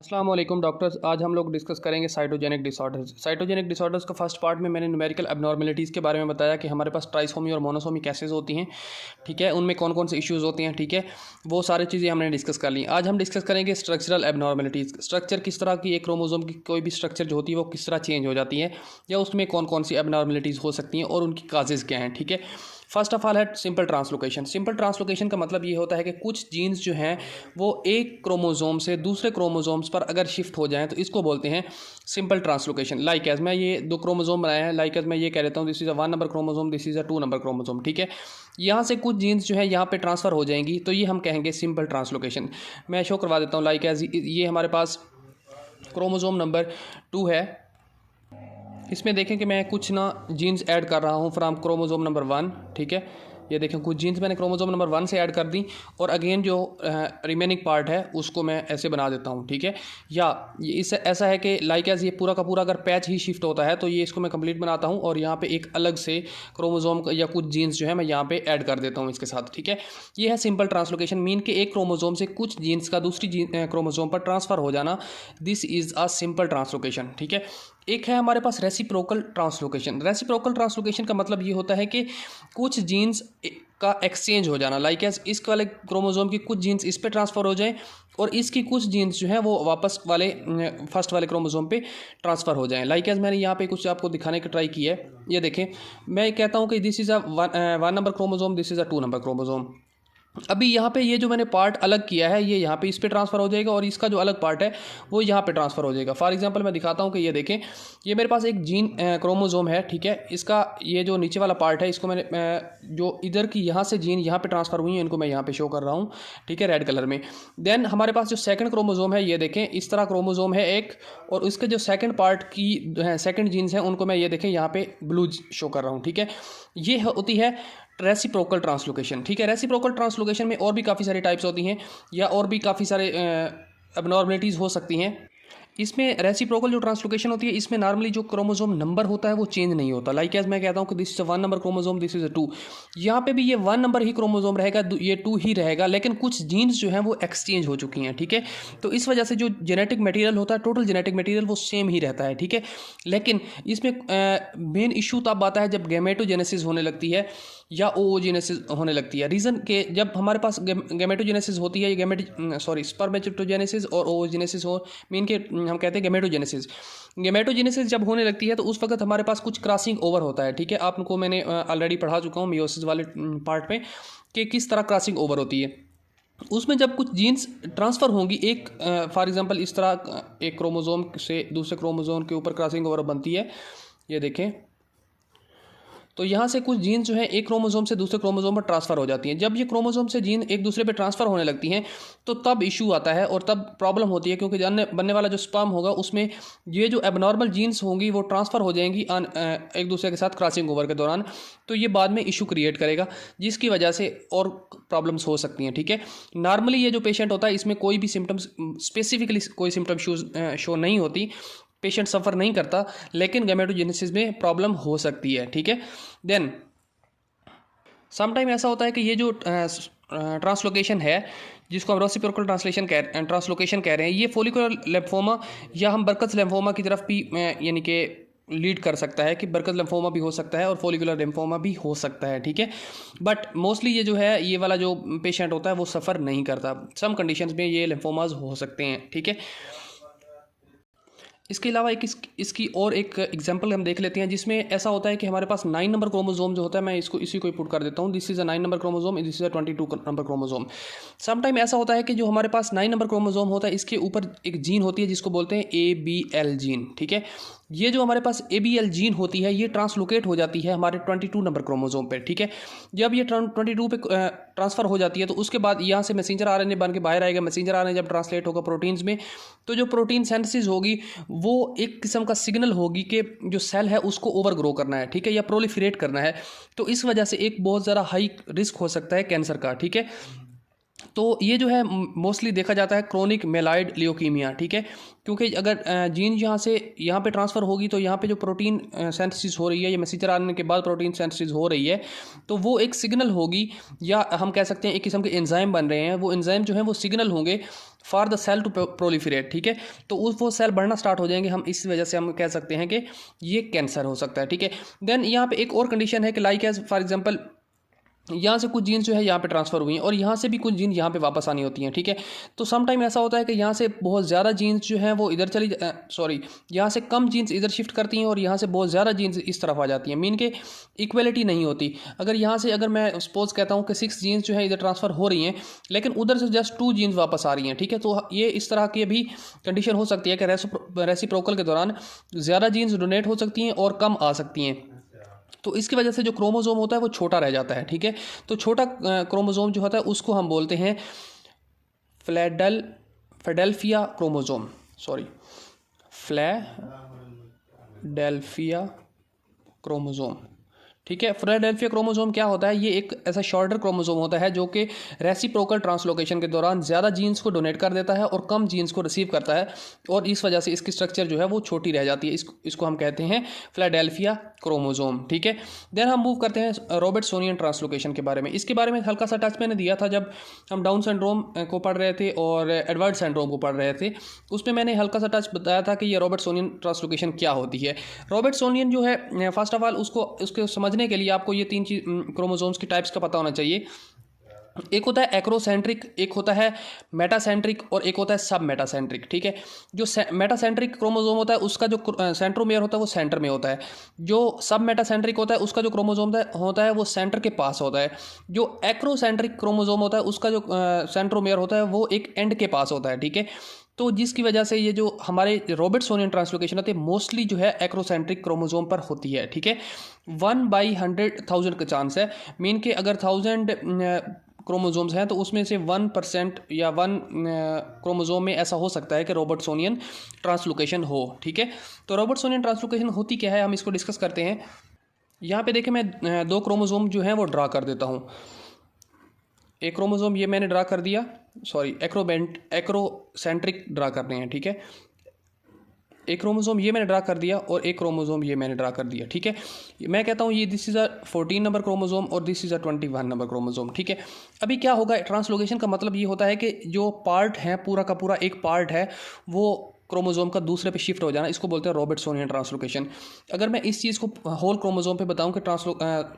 अस्सलाम वालेकुम डॉक्टर्स। आज हम लोग डिस्कस करेंगे साइटोजेनिक डिसऑर्डर्स। साइटोजेनिक डिसऑर्डर्स का फर्स्ट पार्ट में मैंने न्यूमेरिकल एबनॉर्मेलिटीज़ के बारे में बताया कि हमारे पास ट्राइसोमी और मोनोसोमी कैसेज होती हैं, ठीक है, उनमें कौन कौन से इश्यूज़ होते हैं, ठीक है, वो सारी चीज़ें हमने डिस्कस कर ली। आज हम डिस्कस करेंगे स्ट्रक्चरल एबनॉर्मेलिटीज़। स्ट्रक्चर किस तरह की, एक क्रोमोसोम की कोई भी स्ट्रक्चर जो होती है वो किस तरह चेंज हो जाती है या उसमें कौन कौन सी एबनॉर्मेलिटीज़ हो सकती हैं और उनकी काजेज़ क्या हैं, ठीक है। फर्स्ट ऑफ ऑल है सिंपल ट्रांसलोकेशन। सिंपल ट्रांसलोकेशन का मतलब ये होता है कि कुछ जीन्स जो हैं वो एक क्रोमोसोम से दूसरे क्रोमोसोम्स पर अगर शिफ्ट हो जाएं तो इसको बोलते हैं सिंपल ट्रांसलोकेशन। लाइक एज मैं ये दो क्रोमोसोम बनाए हैं, लाइक एज मैं ये कह देता हूँ this is a 1 number chromosome, this is a 2 number chromosome, ठीक है। यहाँ से कुछ जीन्स जो है यहाँ पे ट्रांसफ़र हो जाएंगी तो ये हम कहेंगे सिंपल ट्रांसलोकेशन। मैं शो करवा देता हूँ। लाइक एज ये हमारे पास क्रोमोसोम नंबर 2 है। इसमें देखें कि मैं कुछ ना जीन्स ऐड कर रहा हूँ फ्राम क्रोमोसोम नंबर 1, ठीक है। ये देखें कुछ जीन्स मैंने क्रोमोसोम नंबर 1 से ऐड कर दी और अगेन जो रिमेनिंग पार्ट है उसको मैं ऐसे बना देता हूँ, ठीक है। या ये इस ऐसा है कि लाइक एज ये पूरा का पूरा अगर पैच ही शिफ्ट होता है तो ये इसको मैं कंप्लीट बनाता हूँ और यहाँ पे एक अलग से क्रोमोसोम या कुछ जीन्स जो है मैं यहाँ पे ऐड कर देता हूँ इसके साथ, ठीक है। ये है सिंपल ट्रांसलोकेशन। मीन के एक क्रोमोसोम से कुछ जीन्स का दूसरी क्रोमोसोम पर ट्रांसफ़र हो जाना, this is a simple translocation, ठीक है। एक है हमारे पास रेसिप्रोकल ट्रांसलोकेशन। रेसिप्रोकल ट्रांसलोकेशन का मतलब ये होता है कि कुछ जीन्स का एक्सचेंज हो जाना। लाइक एज इस वाले क्रोमोसोम की कुछ जीन्स इस पे ट्रांसफ़र हो जाएं और इसकी कुछ जीन्स जो है वो वापस वाले फर्स्ट वाले क्रोमोसोम पे ट्रांसफ़र हो जाएं। लाइक एज मैंने यहाँ पे कुछ आपको दिखाने की ट्राई की है। ये देखें, मैं कहता हूँ कि this is a 1 number chromosome, this is a 2 number chromosome. अभी यहाँ पे ये जो मैंने पार्ट अलग किया है ये यहाँ पे इस पे ट्रांसफ़र हो जाएगा और इसका जो अलग पार्ट है वो यहाँ पे ट्रांसफ़र हो जाएगा। फॉर एग्जांपल मैं दिखाता हूँ कि ये देखें, ये मेरे पास एक जीन क्रोमोसोम है, ठीक है। इसका ये जो नीचे वाला पार्ट है इसको मैंने जो इधर की यहाँ से जीन यहाँ पे ट्रांसफ़र हुई है इनको मैं यहाँ पे शो कर रहा हूँ, ठीक है, रेड कलर में। देन हमारे पास जो सेकंड क्रोमोसोम है ये देखें, इस तरह क्रोमोसोम है एक, और इसके जो सेकंड पार्ट की सेकंड जीन्स हैं उनको मैं ये देखें यहाँ पे ब्लू शो कर रहा हूँ, ठीक है। ये होती है रेसिप्रोकल ट्रांसलोकेशन, ठीक है। रेसिप्रोकल ट्रांसलोकेशन में और भी काफ़ी सारी टाइप्स होती हैं या और भी काफ़ी सारे एबनॉर्मलिटीज़ हो सकती हैं। इसमें रेसिप्रोकल जो ट्रांसलोकेशन होती है इसमें नॉर्मली जो क्रोमोसोम नंबर होता है वो चेंज नहीं होता। लाइक एज मैं कहता हूँ कि this is a 1 number chromosome, this is अ 2, यहाँ पे भी ये 1 नंबर ही क्रोमोसोम रहेगा, ये 2 ही रहेगा, लेकिन कुछ जीन्स जो हैं वो एक्सचेंज हो चुकी हैं, ठीक है। तो इस वजह से जो जेनेटिक मटेरियल होता है, टोटल जेनेटिक मटेरियल वो सेम ही रहता है, ठीक है। लेकिन इसमें मेन इशू तब आता है जब गैमेटोजेनेसिस होने लगती है या ओओजेनेसिस होने लगती है। रीज़न के जब हमारे पास गैमेटोजेनेसिस होती है, स्पर्मेटोजेनेसिस और ओओजेनेसिस हो, मीन के हम कहते हैं गैमेटोजेनेसिस। गैमेटोजेनेसिस जब होने लगती है तो उस वक्त हमारे पास कुछ क्रॉसिंग ओवर होता है, ठीक है। आपको मैंने ऑलरेडी पढ़ा चुका हूँ मियोसिस वाले पार्ट में कि किस तरह क्रॉसिंग ओवर होती है। उसमें जब कुछ जीन्स ट्रांसफ़र होंगी, एक फॉर एग्जांपल इस तरह एक क्रोमोसोम से दूसरे क्रोमोसोम के ऊपर क्रॉसिंग ओवर बनती है, ये देखें, तो यहाँ से कुछ जीन जो है एक क्रोमोसोम से दूसरे क्रोमोसोम पर ट्रांसफ़र हो जाती हैं। जब ये क्रोमोसोम से जीन एक दूसरे पे ट्रांसफ़र होने लगती हैं तो तब इशू आता है और तब प्रॉब्लम होती है, क्योंकि बनने वाला जो स्पर्म होगा उसमें ये जो एबनॉर्मल जीन्स होंगी वो ट्रांसफ़र हो जाएंगी एक दूसरे के साथ क्रॉसिंग ओवर के दौरान। तो ये बाद में इशू क्रिएट करेगा जिसकी वजह से और प्रॉब्लम्स हो सकती हैं, ठीक है। नॉर्मली ये जो पेशेंट होता है इसमें कोई भी सिम्टम्स स्पेसिफिकली कोई सिम्टम शो नहीं होती, पेशेंट सफ़र नहीं करता, लेकिन गैमेटोजेनेसिस में प्रॉब्लम हो सकती है, ठीक है। देन समटाइम ऐसा होता है कि ये जो ट्रांसलोकेशन है जिसको हम रेसिप्रोकल ट्रांसलोकेशन कह रहे हैं, ये फोलिकुलर लिम्फोमा या हम बरकत लिम्फोमा की तरफ भी यानी कि लीड कर सकता है कि बरकत लिम्फोमा भी हो सकता है और फोलिकुलर लिम्फोमा भी हो सकता है, ठीक है। बट मोस्टली ये जो है ये वाला जो पेशेंट होता है वो सफ़र नहीं करता। सम कंडीशंस में ये लिम्फोमाज हो सकते हैं, ठीक है। इसके अलावा इसकी और एक एग्जांपल हम देख लेते हैं जिसमें ऐसा होता है कि हमारे पास 9 नंबर क्रोमोसोम जो होता है, मैं इसको इसी को पुट कर देता हूँ, this is a 9 number chromosome, this is a 22 number chromosome. Sometime ऐसा होता है कि जो हमारे पास 9 नंबर क्रोमोसोम होता है इसके ऊपर एक जीन होती है जिसको बोलते हैं ABL जीन, ठीक है। ये जो हमारे पास ABL जीन होती है ये ट्रांसलोकेट हो जाती है हमारे 22 नंबर क्रोमोसोम पे, ठीक है। जब ये 22 पे ट्रांसफ़र हो जाती है तो उसके बाद यहाँ से मैसेंजर RNA बन के बाहर आएगा। मैसेंजर RNA जब ट्रांसलेट होगा प्रोटीन्स में तो जो प्रोटीन सिंथेसिस होगी वो एक किस्म का सिग्नल होगी कि जो सेल है उसको ओवर ग्रो करना है, ठीक है, या प्रोलिफरेट करना है। तो इस वजह से एक बहुत ज़्यादा हाई रिस्क हो सकता है कैंसर का, ठीक है। तो ये जो है मोस्टली देखा जाता है क्रोनिक मेलाइड लियोकीमिया, ठीक है, क्योंकि अगर जीन यहाँ से यहाँ पे ट्रांसफ़र होगी तो यहाँ पे जो प्रोटीन सिंथेसिस हो रही है या मैसेंजर आने के बाद प्रोटीन सिंथेसिस हो रही है, तो वो एक सिग्नल होगी, या हम कह सकते हैं एक किस्म के एंजाइम बन रहे हैं, वो एंजाइम जो है वो सिग्नल होंगे for the cell to proliferate, ठीक है। तो वो सेल बढ़ना स्टार्ट हो जाएंगे, हम इस वजह से हम कह सकते हैं कि ये कैंसर हो सकता है, ठीक है। देन यहाँ पे एक और कंडीशन है कि लाइक एज फॉर एग्जांपल यहाँ से कुछ जीन्स जो है यहाँ पे ट्रांसफ़र हुई हैं और यहाँ से भी कुछ जीन यहाँ पे वापस आनी होती हैं, ठीक है। तो सम टाइम ऐसा होता है कि यहाँ से बहुत ज़्यादा जीन्स जो हैं वो इधर यहाँ से कम जीन्स इधर शिफ्ट करती हैं और यहाँ से बहुत ज़्यादा जीन्स इस तरफ आ जाती हैं, मीन के इक्वलिटी नहीं होती। अगर मैं सपोज कहता हूँ कि 6 जीन्स जो है इधर ट्रांसफ़र हो रही हैं, लेकिन उधर से जस्ट 2 जीन्स वापस आ रही हैं, ठीक है। तो ये इस तरह की भी कंडीशन हो सकती है कि रेसिप्रोकल के दौरान ज़्यादा जीन्स डोनेट हो सकती हैं और कम आ सकती हैं। तो इसकी वजह से जो क्रोमोसोम होता है वो छोटा रह जाता है, ठीक है। तो छोटा क्रोमोसोम जो होता है उसको हम बोलते हैं फिलाडेल्फिया क्रोमोसोम, ठीक है। फिलाडेल्फिया क्रोमोसोम क्या होता है, ये एक ऐसा शॉर्टर क्रोमोसोम होता है जो कि रेसिप्रोकल ट्रांसलोकेशन के दौरान ज़्यादा जीन्स को डोनेट कर देता है और कम जीन्स को रिसीव करता है, और इस वजह से इसकी स्ट्रक्चर जो है वो छोटी रह जाती है। इसको हम कहते हैं फिलाडेल्फिया क्रोमोसोम, ठीक है। देन हम मूव करते हैं रॉबर्टसोनियन ट्रांसलोकेशन के बारे में। इसके बारे में हल्का सा टच मैंने दिया था जब हम डाउन सिंड्रोम को पढ़ रहे थे और एडवर्ड सिंड्रोम को पढ़ रहे थे, उसमें मैंने हल्का सा टच बताया था कि ये रॉबर्टसोनियन ट्रांसलोकेशन क्या होती है। रॉबर्टसोनियन जो है, फर्स्ट ऑफ ऑल उसको समझने के लिए आपको ये 3 चीज़ क्रोमोसोम्स की टाइप्स का पता होना चाहिए। एक होता है एक्रोसेंट्रिक, एक होता है मेटासेंट्रिक और एक होता है सब मेटासेंट्रिक, ठीक है। जो मेटासेंट्रिक क्रोमोसोम होता है उसका जो सेंट्रोमेयर होता है वो सेंटर में होता है। जो सब मेटासेंट्रिक होता है उसका जो क्रोमोसोम होता है वो सेंटर के पास होता है। जो एक्रोसेंट्रिक क्रोमोसोम होता है उसका जो सेंट्रोमेयर होता है वो एक एंड के पास होता है, ठीक है। तो जिसकी वजह से ये जो हमारे रॉबर्टसोनियन ट्रांसलोकेशन होती है मोस्टली जो है एक्रोसेंट्रिक क्रोमोसोम पर होती है, ठीक है। 1/100,000 का चांस है, मीन के अगर 1000 क्रोमोसोम्स हैं तो उसमें से 1% या 1 क्रोमोसोम में ऐसा हो सकता है कि रॉबर्टसोनियन ट्रांसलोकेशन हो, ठीक है। तो रॉबर्टसोनियन ट्रांसलोकेशन होती क्या है, हम इसको डिस्कस करते हैं। यहाँ पे देखिए मैं 2 क्रोमोसोम जो हैं वो ड्रा कर देता हूँ। एक क्रोमोसोम ये मैंने ड्रा कर दिया, एक्रोसेंट्रिक ड्रा करने हैं, ठीक है। एक क्रोमोसोम ये मैंने ड्रा कर दिया और एक क्रोमोसोम ये मैंने ड्रा कर दिया, ठीक है। मैं कहता हूँ ये this is a 14 number chromosome और this is a 21 number chromosome, ठीक है। अभी क्या होगा, ट्रांसलोकेशन का मतलब ये होता है कि जो पार्ट है पूरा का पूरा एक पार्ट है वो क्रोमोसोम का दूसरे पे शिफ्ट हो जाना, इसको बोलते हैं रॉबर्टसोनियन ट्रांसलोकेशन। अगर मैं इस चीज़ को होल क्रोमोसोम पे बताऊं कि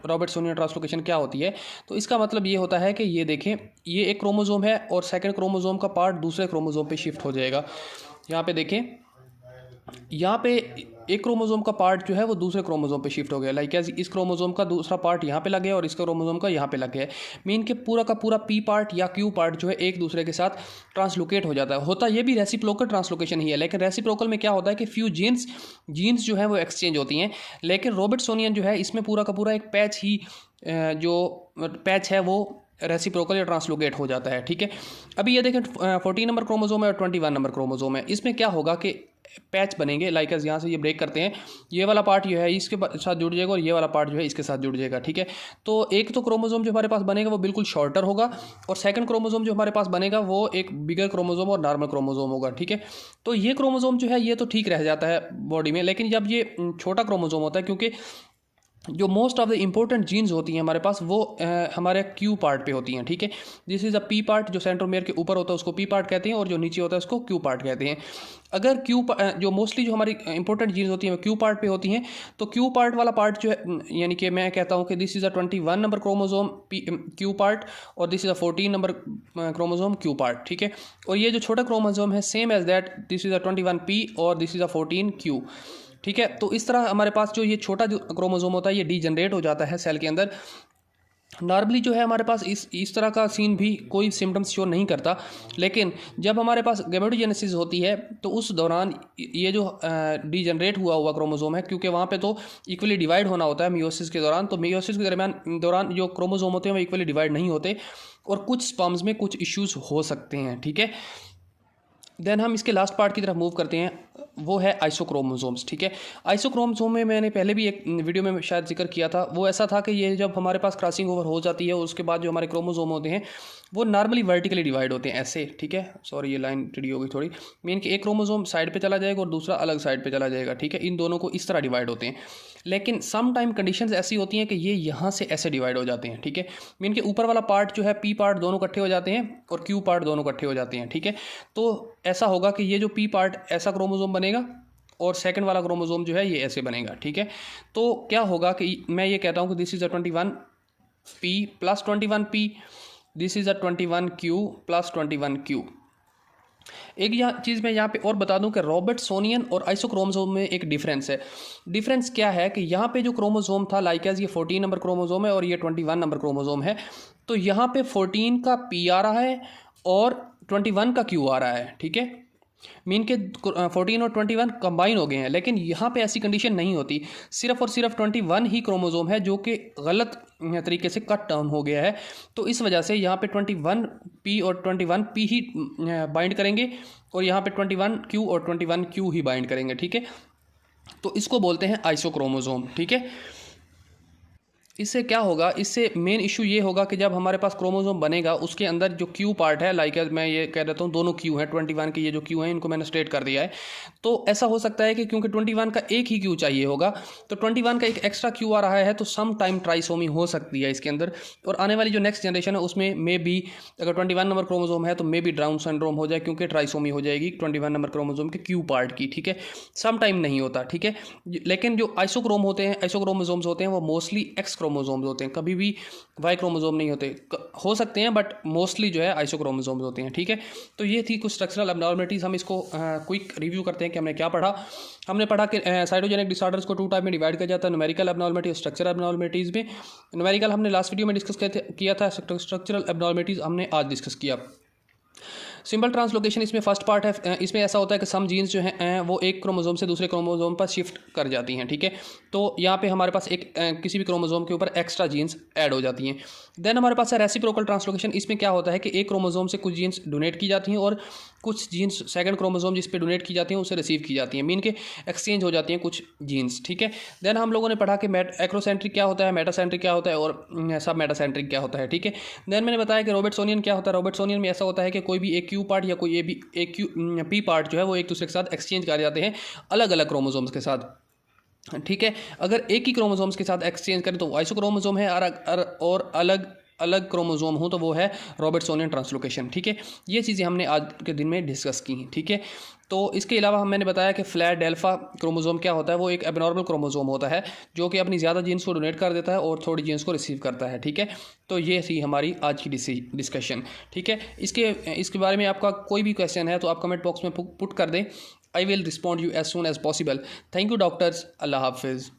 रॉबर्टसोनियन ट्रांसलोकेशन क्या होती है, तो इसका मतलब ये होता है कि ये देखें, ये एक क्रोमोसोम है और सेकंड क्रोमोसोम का पार्ट दूसरे क्रोमोसोम पे शिफ्ट हो जाएगा। यहाँ पे देखें, यहाँ पे एक क्रोमोसोम का पार्ट जो है वो दूसरे क्रोमोसोम पे शिफ्ट हो गया, लाइक इस क्रोमोसोम का दूसरा पार्ट यहाँ पे लग गया और इस क्रोमोसोम का यहाँ पे लग गया। मीन के पूरा का पूरा पी पार्ट या क्यू पार्ट जो है एक दूसरे के साथ ट्रांसलोकेट हो जाता है। होता ये भी रेसिप्रोकल ट्रांसलोकेशन ही है, लेकिन रेसिप्रोकल में क्या होता है कि फ्यू जीन्स जो है वो एक्सचेंज होती हैं, लेकिन रॉबर्टसोनियन जो है इसमें पूरा का पूरा एक पैच ही जो पैच है वो रेसिप्रोकल या ट्रांसलोकेट हो जाता है, ठीक है। अभी ये देखें 14 नंबर क्रोमोसोम है और 21 नंबर क्रोमोसोम है। इसमें क्या होगा कि पैच बनेंगे, लाइक यहाँ से ये ब्रेक करते हैं, ये वाला पार्ट जो है इसके साथ जुड़ जाएगा और ये वाला पार्ट जो है इसके साथ जुड़ जाएगा, ठीक है। तो एक तो क्रोमोसोम जो हमारे पास बनेगा वो बिल्कुल शॉर्टर होगा और सेकंड क्रोमोसोम जो हमारे पास बनेगा वो एक बिगर क्रोमोसोम और नॉर्मल क्रोमोसोम होगा, ठीक है। तो ये क्रोमोसोम जो है ये तो ठीक रह जाता है बॉडी में, लेकिन जब ये छोटा क्रोमोसोम होता है, क्योंकि जो most of the important genes होती हैं हमारे पास वो हमारे क्यू पार्ट पे होती हैं, ठीक है। This is a P part, जो सेंट्रोमेयर के ऊपर होता है उसको पी पार्ट कहते हैं और जो नीचे होता है उसको क्यू पार्ट कहते हैं। अगर जो मोस्टली जो हमारी इंपॉर्टेंट जीन्स होती हैं वो क्यू पार्ट पे होती हैं, तो क्यू पार्ट वाला पार्ट जो है, यानी कि मैं कहता हूँ कि this is a 21 number chromosome q part और this is a 14 number chromosome q part, ठीक है। और ये जो छोटा क्रोमोसोम है same as that, this is a 21 p और दिस इज़ अ 14 क्यू, ठीक है। तो इस तरह हमारे पास जो ये छोटा जो क्रोमोसोम होता है ये डीजनरेट हो जाता है सेल के अंदर। नॉर्मली जो है हमारे पास इस तरह का सीन भी कोई सिम्टम्स शो नहीं करता, लेकिन जब हमारे पास गैमेटोजेनेसिस होती है तो उस दौरान ये जो डीजनरेट हुआ क्रोमोसोम है, क्योंकि वहाँ पे तो इक्वली डिवाइड होना होता है मियोसिस के दौरान, तो मियोसिस के दौरान जो क्रोमोसोम होते हैं वो इक्वली डिवाइड नहीं होते और कुछ स्पर्म्स में कुछ इश्यूज़ हो सकते हैं, ठीक है। देन हम इसके लास्ट पार्ट की तरफ मूव करते हैं, वो है आइसोक्रोमोसोम्स। ठीक है, आइसोक्रोमोसोम में मैंने पहले भी एक वीडियो में शायद जिक्र किया था। वो ऐसा था कि ये जब हमारे पास क्रॉसिंग ओवर हो जाती है उसके बाद जो हमारे क्रोमोसोम होते हैं वो नॉर्मली वर्टिकली डिवाइड होते हैं ऐसे। ठीक है, सॉरी ये लाइन टेढ़ी हो गई थोड़ी। मीन कि एक क्रोमोसोम साइड पे चला जाएगा और दूसरा अलग साइड पे चला जाएगा। ठीक है, इन दोनों को इस तरह डिवाइड होते हैं। लेकिन सम टाइम कंडीशंस ऐसी होती हैं कि ये यहाँ से ऐसे डिवाइड हो जाते हैं। ठीक है, मीन कि ऊपर वाला पार्ट जो है पी पार्ट दोनों इकट्ठे हो जाते हैं और क्यू पार्ट दोनों इकट्ठे हो जाते हैं। ठीक है, तो ऐसा होगा कि ये जो पी पार्ट ऐसा क्रोमोसोम बनेगा और सेकंड वाला क्रोमोसोम जो है ये ऐसे बनेगा। ठीक है, तो क्या होगा कि मैं ये कहता हूँ कि this is a 21p plus 21p, this is a 21q plus 21q। एक यहाँ चीज़ मैं यहाँ पे और बता दूं कि रॉबर्टसोनियन और आइसोक्रोमोसोम में एक डिफरेंस है। डिफरेंस क्या है कि यहाँ पे जो क्रोमोसोम था लाइक एज ये 14 नंबर क्रोमोसोम है और ये 21 नंबर क्रोमोसोम है, तो यहाँ पे 14 का p आ रहा है और 21 का q आ रहा है। ठीक है, मीन के 14 और 21 कंबाइन हो गए हैं। लेकिन यहाँ पे ऐसी कंडीशन नहीं होती, सिर्फ और सिर्फ 21 ही क्रोमोसोम है जो कि गलत तरीके से कट डाउन हो गया है। तो इस वजह से यहाँ पे 21p और 21p ही बाइंड करेंगे और यहाँ पे 21q और 21q ही बाइंड करेंगे। ठीक है, तो इसको बोलते हैं आइसोक्रोमोसोम। ठीक है, इससे क्या होगा, इससे मेन इशू ये होगा कि जब हमारे पास क्रोमोसोम बनेगा उसके अंदर जो क्यू पार्ट है, लाइक मैं ये कह देता हूँ दोनों क्यू हैं 21 के, ये जो क्यू हैं इनको मैंने स्ट्रेट कर दिया है। तो ऐसा हो सकता है कि क्योंकि 21 का एक ही क्यू चाहिए होगा तो 21 का एक एक्स्ट्रा क्यू आ रहा है, तो सम टाइम ट्राइसोमी हो सकती है इसके अंदर। और आने वाली जो नेक्स्ट जनरेशन है उसमें मे बी अगर 21 नंबर क्रोमोसोम है तो मे बी डाउन सिंड्रोम हो जाए, क्योंकि ट्राइसोमी हो जाएगी 21 नंबर क्रोमोसोम के क्यू पार्ट की। ठीक है, सम टाइम नहीं होता। ठीक है, लेकिन जो आइसोक्रोम होते हैं, आइसोक्रोमोसोम्स होते हैं वो मोस्टली एक्स क्रोमोसोम्स होते हैं, कभी भी वाई क्रोमोसोम नहीं होते। हो सकते हैं बट मोस्टली जो है आइसोक्रोमोसोम्स होते हैं। ठीक है, तो ये थी कुछ स्ट्रक्चरल एब्नॉर्मलिटीज़। हम इसको क्विक रिव्यू करते हैं कि हमने क्या पढ़ा। हमने पढ़ा कि साइटोजेनिक डिसऑर्डर्स को 2 टाइप में डिवाइड किया जाता है, न्यूमेरिकल एब्नॉर्मलिटी और स्ट्रक्चरल एब्नॉर्मलिटीज़ में। न्यूमेरिकल हमने लास्ट वीडियो में डिस्कस किया था, स्ट्रक्चरल एब्नॉर्मलिटीज़ हमने आज डिस्कस किया। सिंपल ट्रांसलोकेशन इसमें फर्स्ट पार्ट है। इसमें ऐसा होता है कि सम जीन्स जो हैं वो एक क्रोमोसोम से दूसरे क्रोमोसोम पर शिफ्ट कर जाती हैं। ठीक है, तो यहाँ पे हमारे पास एक किसी भी क्रोमोसोम के ऊपर एक्स्ट्रा जीन्स ऐड हो जाती हैं। देन हमारे पास है रेसिप्रोकल ट्रांसलोकेशन। इसमें क्या होता है कि एक क्रोमोसोम से कुछ जीन्स डोनेट की जाती हैं और कुछ जीन्स सेकंड क्रोमोसोम जिस पे डोनेट की जाती हैं उससे रिसीव की जाती हैं, मीन के एक्सचेंज हो जाती हैं कुछ जीन्स। ठीक है, देन हम लोगों ने पढ़ा कि एक्रोसेंट्रिक क्या होता है, मेटासेंट्रिक क्या होता है और सब मेटासेंट्रिक क्या होता है। ठीक है, देन मैंने बताया कि रॉबर्टसोनियन क्या होता है। रॉबर्टसोनियन में ऐसा होता है कि कोई भी एक क्यू पार्ट या कोई एक पी पार्ट जो है वो एक दूसरे के साथ एक्सचेंज कर जाते हैं अलग अलग क्रोमोसोम्स के साथ। ठीक है, अगर एक ही क्रोमोसोम्स के साथ एक्सचेंज करें तो आइसोक्रोमोसोम है और अलग अलग क्रोमोसोम हो तो वो है रॉबर्टसोनियन ट्रांसलोकेशन। ठीक है, ये चीज़ें हमने आज के दिन में डिस्कस की हैं। ठीक है, तो इसके अलावा मैंने बताया कि फ्लैट डेल्फा क्रोमोसोम क्या होता है, वो एक एबनॉर्मल क्रोमोसोम होता है जो कि अपनी ज़्यादा जीन्स को डोनेट कर देता है और थोड़ी जीन्स को रिसीव करता है। ठीक है, तो ये थी हमारी आज की डिस्कशन। ठीक है, इसके बारे में आपका कोई भी क्वेश्चन है तो आप कमेंट बॉक्स में पुट कर दें। I will respond you as soon as possible. Thank you doctors, अल्लाह हाफिज़।